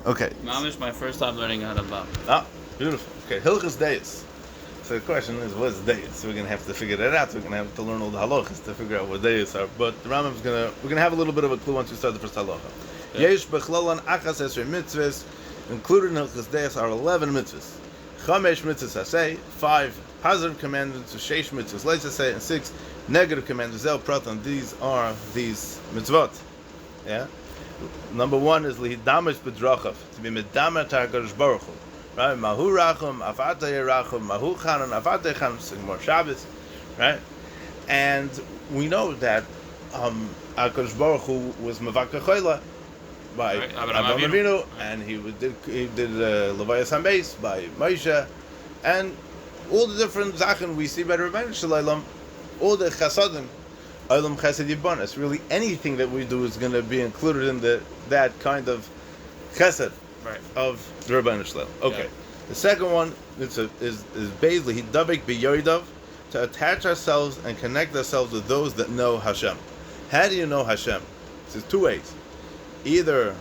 Okay. Mamish, my first time learning how to bop. Ah, beautiful. Okay, Hilchos Deis. So the question is, what's Deis? So we're gonna have to figure that out. So we're gonna have to learn all the halachas to figure out what Deis are. But the Rambam's we're gonna have a little bit of a clue once we start the first halacha. Yesh bechlolon achas esrei mitzvahs. Included in Hilchos Deis are 11 mitzvahs. Chamesh mitzvahs asay, 5 positive commandments, 6 mitzvahs leis asay, and 6 negative commandments. Zel pratan. These are these mitzvot. Yeah. Number 1 is lihidamish bedrachav, to be medamer ta'akadosh baruch Hu. Right? Mahu rachum, avatay rachum, mahu chanan, avatay chanan, Sigmar Shabbos. Right? And we know that HaKadosh Baruch Hu was mevakar choila by Avraham Avinu, and he did Levayas HaMeis by Moshe, and all the different zaken we see by the Rebbeinu Shalom, all the chasadim, Olam Chesed Yibonis. Really, anything that we do is going to be included in that kind of chesed of the Rebbeinu Shalom. Okay. Yeah. The second one is basically hidabek b'yoidav, to attach ourselves and connect ourselves with those that know Hashem. How do you know Hashem? There's 2 ways. Either,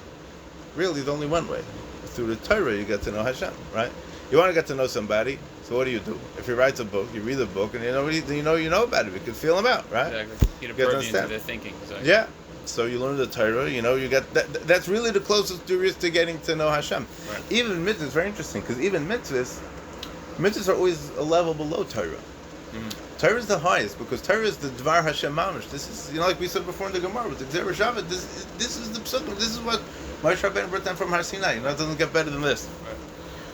really, there's only one way. Through the Torah, you get to know Hashem, right? You want to get to know somebody, so what do? If he writes a book, you read the book, and you know about it. You can feel him out, right? Exactly. You get a purview into their thinking. Exactly. Yeah. So you learn the Torah, you get that's really the closest there is to getting to know Hashem. Right. Even mitzvahs, very interesting, because even mitzvahs are always a level below Torah. Mm-hmm. Torah is the highest, because Torah is the Dvar Hashem Mamish. This is, like we said before in the Gemara, with the Gzera Shabbat, this is the Psukim, this is what Moshe Rabbeinu brought down from Har Sinai. It doesn't get better than this. Right.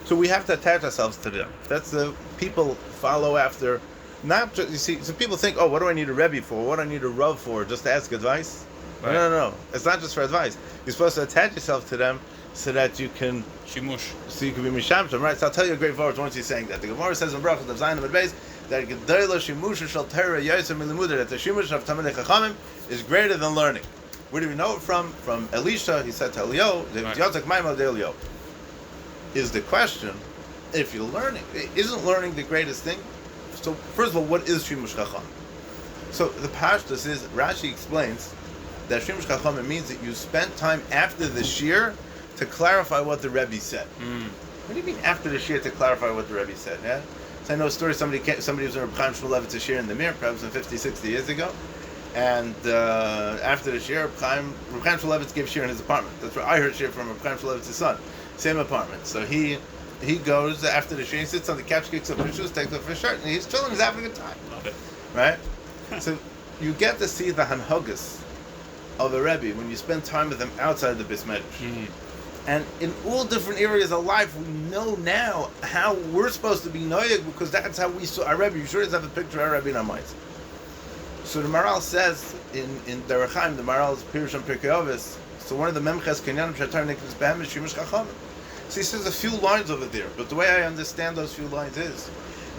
So we have to attach ourselves to them. That's the people follow after. Not just, you see, so people think, what do I need a Rebbe for? What do I need a Rav for? Just to ask advice? Right. No. It's not just for advice. You're supposed to attach yourself to them so that you can shimush. So you can be mishamshim, right? So I'll tell you a great verse once he's saying that. The Gemara says in Brachos of Zayin and Beis that Gedola shimush shel Torah yosem milimudah, that the shimush of Talmidei Chachamim is greater than learning. Where do we know it from? From Elisha. He said to Eliyahu, "Yotzek Maimon de Eliyahu." Is the question, if you're learning, isn't learning the greatest thing? So first of all, what is shimush chacham? So the pashtus is, Rashi explains that shimush chacham means that you spent time after the shir to clarify what the Rebbe said. What do you mean after the shir to clarify what the Rebbe said? Yeah. So I know a story. Somebody was in Reb Chaim Shmulevitz shir in the Mir, perhaps 50, 60 years ago, and after the shir, Reb Chaim Shmulevitz gave shir in his apartment. That's where I heard shir from Reb Chaim Shmulevitz's son. Same apartment. So he goes after the shir, he sits on the couch, kicks up his shoes, takes off his shirt, and he's chilling, he's having a good time. Love it. Right? So you get to see the hanhagas of a Rebbe when you spend time with them outside the Beis Medrash. Mm-hmm. And in all different areas of life, we know now how we're supposed to be noyeg, because that's how we saw our Rebbe. You sure does have a picture of our Rebbe in our minds. So the Maral says in Derech Chaim, the Maral's Pirush on Pirkei Avos, so one of the Memches Kenyanim Shatar Niklas Behem is Shimush Chachamim. So he says a few lines over there, but the way I understand those few lines is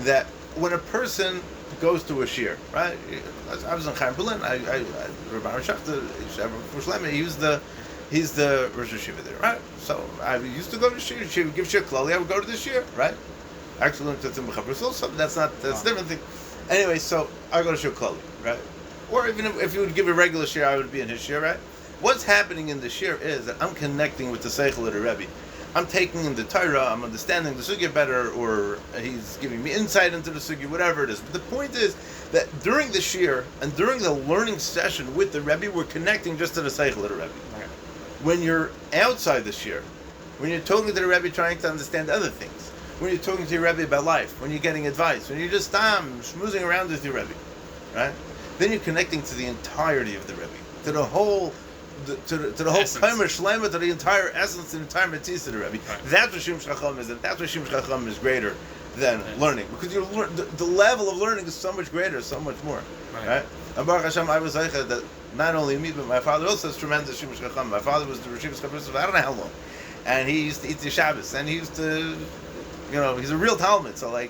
that when a person goes to a shir, right? I was in Chaim Berlin. Rabbi Shachta, he's the Rosh Hashiva there, right? So I used to go to shir. She would give shir klali. I would go to the shir, right? Actually, that's a different thing. Anyway, so I go to shir klali, right? Or even if you would give a regular shir, I would be in his shir, right? What's happening in the shir is that I'm connecting with the seichel of the Rebbe. I'm taking in the Torah, I'm understanding the sugya better, or he's giving me insight into the sugya, whatever it is. But the point is that during the shir and during the learning session with the Rebbe, we're connecting just to the seichel of the Rebbe. Right. When you're outside the shir, when you're talking to the Rebbe trying to understand other things, when you're talking to your Rebbe about life, when you're getting advice, when you're just schmoozing around with your Rebbe, right? Then you're connecting to the entirety of the Rebbe, to the whole Kaimer Shlema, to the entire essence, the entire Metzius of the Rebbe. Right. That's what Shimush Chacham is, and that's what Shimush Chacham is greater than learning, because the level of learning is so much greater, so much more. Right? And Baruch Hashem, I was Zeicha that not only me, but my father also has tremendous Shimush Chacham. My father was the Rosh Hashiva for I don't know how long, and he used to eat the Shabbos, and he used to, he's a real Talmud. So I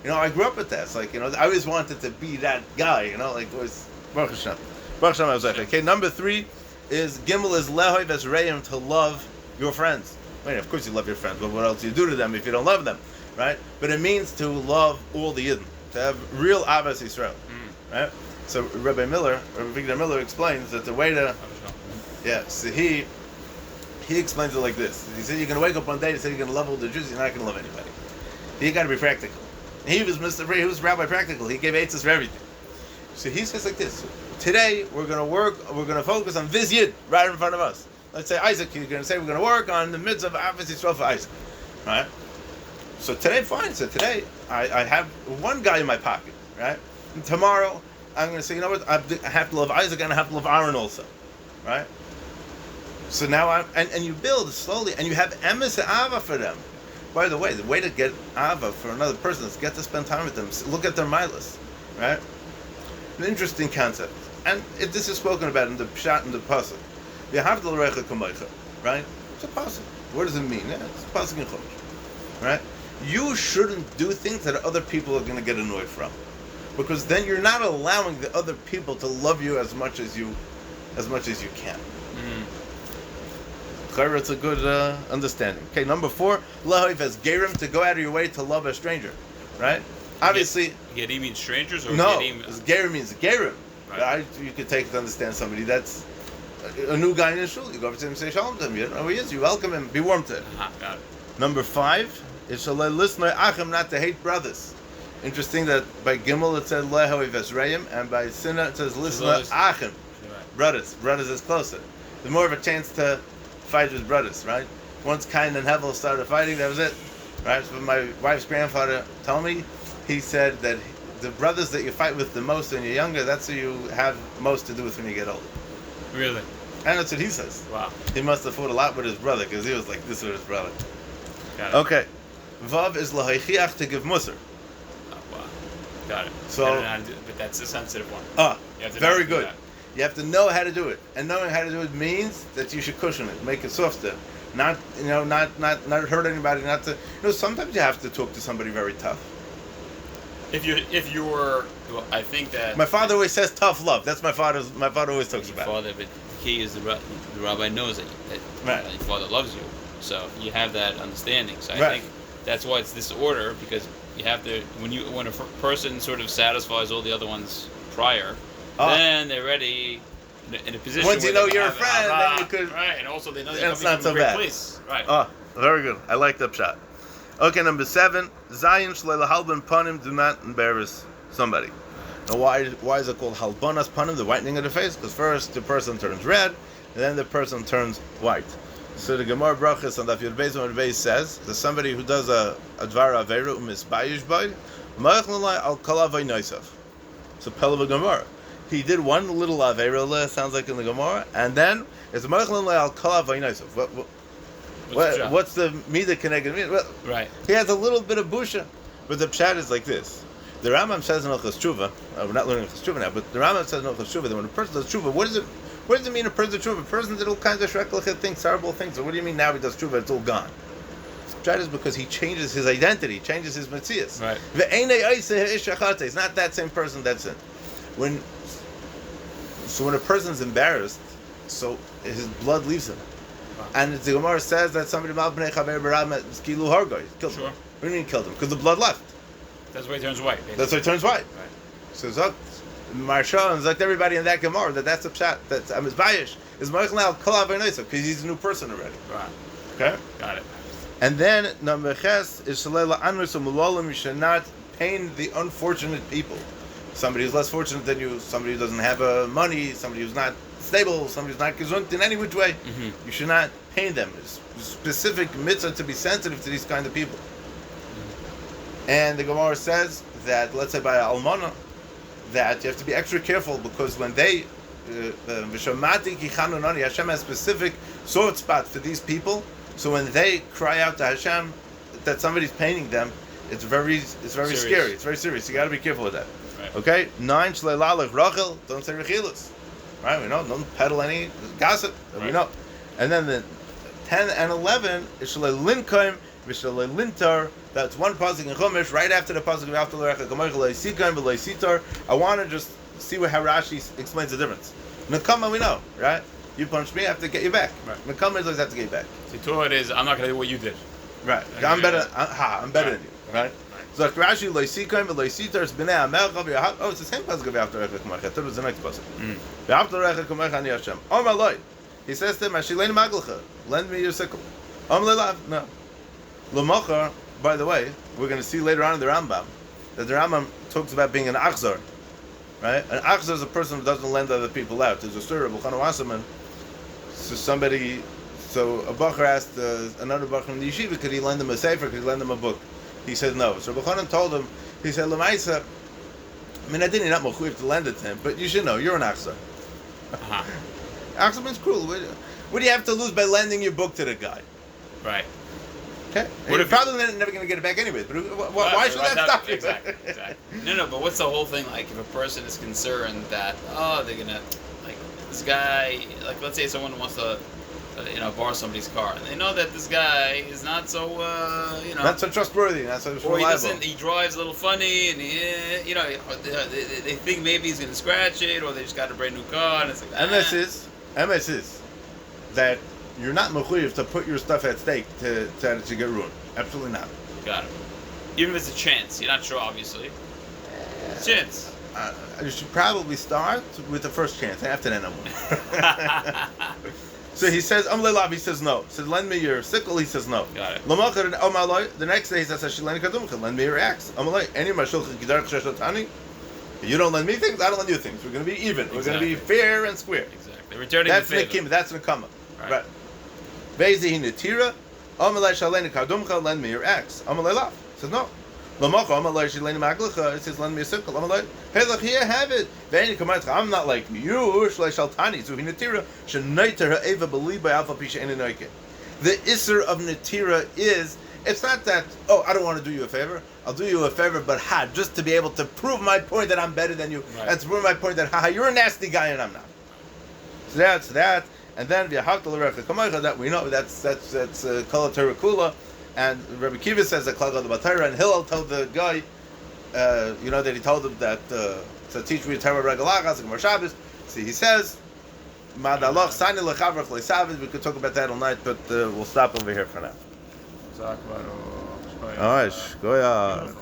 grew up with that. It's like, I always wanted to be that guy. It was Baruch Hashem. Baruch Hashem, I was Zeicha. Okay, number 3. Is Gimel is Lehoy Vesreim, to love your friends. Of course you love your friends, but what else do you do to them if you don't love them, right? But it means to love all the Yidden, to have real Ahavas Yisrael, right? So Rabbi Victor Miller explains that the way to, so he He explains it like this. He said you're going to wake up one day and say you're going to love all the Jews, you're not going to love anybody. You got to be practical. He was Rabbi Practical. He gave eitzes for everything. So he says like this. Today we're going to focus on this Yid right in front of us. Let's say Isaac, you're going to say we're going to work on the mitzvah of Avos Yisrael for Isaac. Right? So today, fine. So today I have one guy in my pocket. Right? And tomorrow I'm going to say, you know what? I have to love Isaac and I have to love Aaron also. Right? So now and you build slowly, and you have emes ava for them. By the way to get ava for another person is get to spend time with them, look at their milas, right? An interesting concept, and this is spoken about in the pshat and the pasuk. V'ahavta l'recha kamocha, right? It's a pasuk. What does it mean? Yeah, it's a pasuk in Chumash, right? You shouldn't do things that other people are going to get annoyed from, because then you're not allowing the other people to love you as much as you can. It's a good understanding. Okay, number 4, lahoiv as gerim, to go out of your way to love a stranger, right? Obviously, gerim means strangers, or no? Gerim means gerim. Right? You could take it to understand somebody that's a new guy in the shul. You go up to him and say shalom to him. You don't know who he is. You welcome him. Be warm to him. Got it. Number 5 is shalei lisnoi achim, not to hate brothers. Interesting that by Gimel it says lahoiv as reim, and by Sinna it says lisnoi achim. Brothers is closer. There's more of a chance to fight with brothers, right? Once Cain and Hevel started fighting, that was it, right? So my wife's grandfather told me, he said that the brothers that you fight with the most when you're younger, that's who you have most to do with when you get older. Really? And that's what he says. Wow. He must have fought a lot with his brother, because he was like this with his brother. Got it. Okay. Vav is lahaychiach, to give musar. Oh, wow. Got it. So, but that's a sensitive one. Very good. You have to know how to do it, and knowing how to do it means that you should cushion it, make it softer, not hurt anybody. Not to, sometimes you have to talk to somebody very tough. If you're, well, I think that my father always says tough love. That's my father always talks about. Your father, but the key is the rabbi knows that your father loves you, so you have that understanding. So I think that's why it's this order, because you have to when a person sort of satisfies all the other ones prior. Then they're ready in a position. Once you know you're a friend, then you could. Right, and also they know you're coming from a great place. Right. Oh, very good. I like that shot. Okay, number 7, Zayin shleila halban panim, do not embarrass somebody. Now, why is it called halbanas panim, the whitening of the face? Because first the person turns red, and then the person turns white. So the Gemara Brachas on Daf Yud Beis Amud Beis says that somebody who does a dvar aveira umisbayish by, ma'ach l'lai al kala v'noisav. It's a pel of a Gemara. He did one little aveira, sounds like in the Gemara, and then it's ma'ach l'lai al kala v'noisav. What's the mida connected? Well, right. He has a little bit of busha, but the pshat is like this. The Rambam says in Hilchos Tshuva, we're not learning Hilchos Tshuva now, but the Rambam says in Hilchos Tshuva that when a person does Tshuva, what does it mean a person does Tshuva? A person did all kinds of shreklichet things, terrible things. So what do you mean now he does Tshuva, it's all gone? The pshat is because he changes his identity, changes his metzias. Right. It's not that same person that's it. When a person's embarrassed, so his blood leaves him. And the Gemara says that somebody killed him. Sure. What do you mean killed him? Because the blood left. That's why he turns white. Basically. That's why he turns white. Right. So Zok, Marsha, and Zok everybody in that Gemara that's a pshat. That's Bayish is Marchnal Kalav V'Noisa because he's a new person already. Right. Okay. Got it. And then number ches is Shalela Anus Umulolim. You should not pain the unfortunate people. Somebody who's less fortunate than you. Somebody who doesn't have money. Somebody who's not stable. Somebody who's not gesund in any which way. Mm-hmm. You should not pain them. It's specific mitzvah to be sensitive to these kind of people. And the Gemara says that, let's say by Almana, that you have to be extra careful because when they, Hashem has specific sword spot for these people. So when they cry out to Hashem that somebody's paining them, it's very scary. It's very serious. You got to be careful with that. Right. Okay. 9 shleilalech Rachel. Don't say rechilus. Right. We know. Don't peddle any gossip. Right. We know. And then the 10 and 11 is shleilinkaim v'shleilintar. That's one pasuk in Chumash, right after the pasuk of After L'Recha Kamoich L'Yisikayim V'L'Yisitar. I want to just see how Rashi explains the difference. Nekama we know, right? You punched me, I have to get you back. Right. Nekama is always have to get you back. Sitor is I'm not going to do what you did. Right. I'm better. I'm better than you. Right. So Rashi L'Yisikayim V'L'Yisitar is Bnei Amelcha V'Yahat. Oh, it's the same pasuk of After L'Recha Kamoich. I thought it was the next pasuk. After L'Recha Kamoich Ani Hashem. Oh my Lord. He says to him, "Ashileni maglcha, lend me your sickle." Lelav, no. L'mochar. By the way, we're going to see later on in the Rambam that the Rambam talks about being an achzor, right? An achzor is a person who doesn't lend other people out. There's a story of B'chana Wasserman. So a bacher asked another bacher in the yeshiva, could he lend him a sefer? Could he lend him a book? He said no. So B'chanan told him, he said, "L'maisa, I mean, I didn't not mechuyev to lend it to him, but you should know you're an achzor. Achzor means cruel. What do you have to lose by lending your book to the guy? Right. Okay. You're probably never going to get it back anyways. But why should that stop you? Exactly. No. But what's the whole thing like? If a person is concerned that they're gonna like this guy, like let's say someone wants to, borrow somebody's car, and they know that this guy is not so, not so trustworthy, not so reliable. Or he drives a little funny, and they think maybe he's gonna scratch it, or they just got a brand new car, and it's like MS is that. You're not mechuyev to put your stuff at stake to get ruined. Absolutely not. Got it. Even if it's a chance, you're not sure, obviously. Chance. You should probably start with the first chance. After that, no more. So he says, Lelav, he says no. He says, lend me your sickle. He says no. Got it. The next day he says, lend me your axe. You don't lend me things, I don't lend you things. We're going to be even. We're going to be fair and square. Exactly. Returning that's the favor. That's Nekama. Right. Ve'zehi netira, Amalei shaleni kadumcha, lend me your axe. Amalei lav. Says no. L'mocha, Amalei shaleni maglicha. It says lend me a sickle. Amalei, hey look here, have it. Ve'eni kamatcha. I'm not like you. Shalei shaltani. So he netira shenaiter ha'eva believe by alpha pisha eni noike. The isser of netira is. It's not that. Oh, I don't want to do you a favor. I'll do you a favor, but just to be able to prove my point that I'm better than you, and to prove my point that you're a nasty guy and I'm not. So that's that. And then that we know that's Kol HaTorah Kula, and Rabbi Kiva says that Klal Gadol B'Torah, and Hillel told the guy, that he told him that to teach me Torah Regalachas and Gemara Shabbos. See, he says, "Madalach Sani Lechavrach Le'Savit." We could talk about that all night, but we'll stop over here for now. All right, go ahead.